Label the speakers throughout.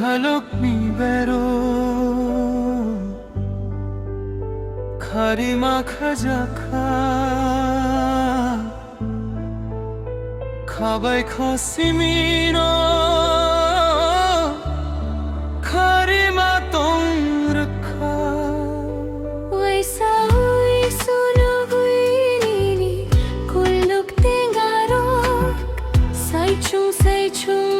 Speaker 1: halok mi bero khari ma khaja kha khabai khosimino khari ma tong rakha
Speaker 2: वैसा हुई सुनो हुई नी कुल्लुक तेंगारो sai chung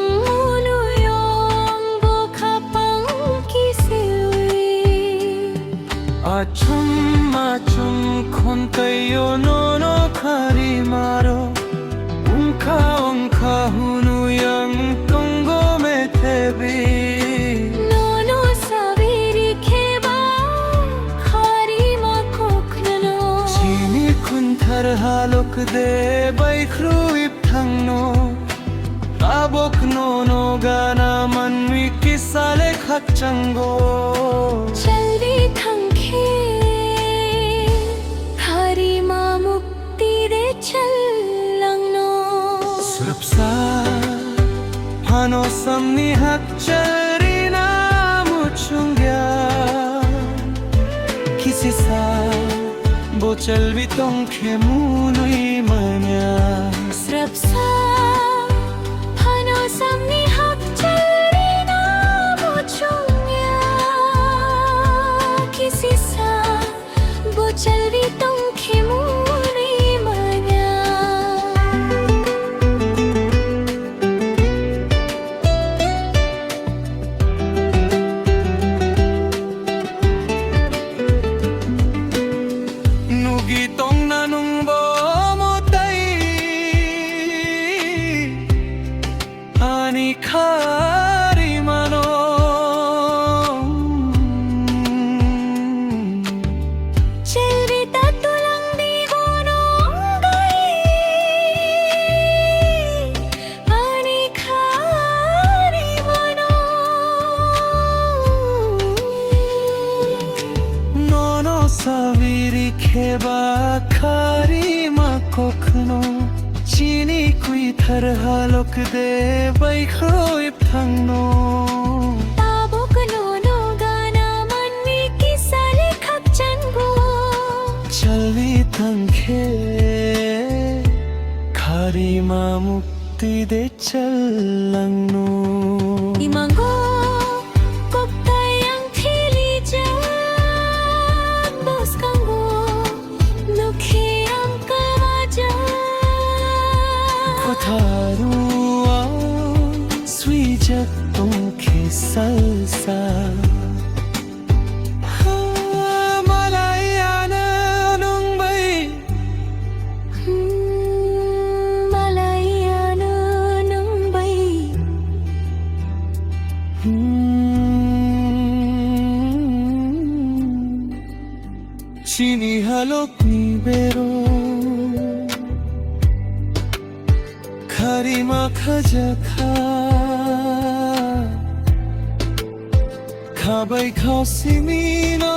Speaker 2: nu yong bo khapang kisilui
Speaker 1: achum khon kayo no khari maro ungkha hunu yang tongo me tebi
Speaker 2: no saviri kheba khari ma kokhnano
Speaker 1: chini kunthar halok de baikru ip thangno abok no gana manmi kisale khachango
Speaker 2: chalvi thangkhe khari ma mukti de chalangno
Speaker 1: surapsa hano samni hakchari na muchungya kisi sa bo chalvi tongkhe munui manya
Speaker 2: srapsa hano samni hakchari na muchungya kisi sa bo chalvi tongkhe munui manya
Speaker 1: nugi tong na nung bo mo tai ani khari mano
Speaker 2: chalvi ta tulang di bonong gai ani khari mano
Speaker 1: no saviri kheba khari ma kokhno chini kui thar halok de bai khoi phangno
Speaker 2: tabok no gana manmi kisale khakchango
Speaker 1: chalvi tangkhe khari ma mukti de chalangno
Speaker 2: imango koktayang thili jan boskango nukhi am kawaja
Speaker 1: Kotharua suija tongkhe salsa Malayana nung bai
Speaker 2: malayana nang bai
Speaker 1: chini halok ni bero khari ma khaja kha khabai khosimino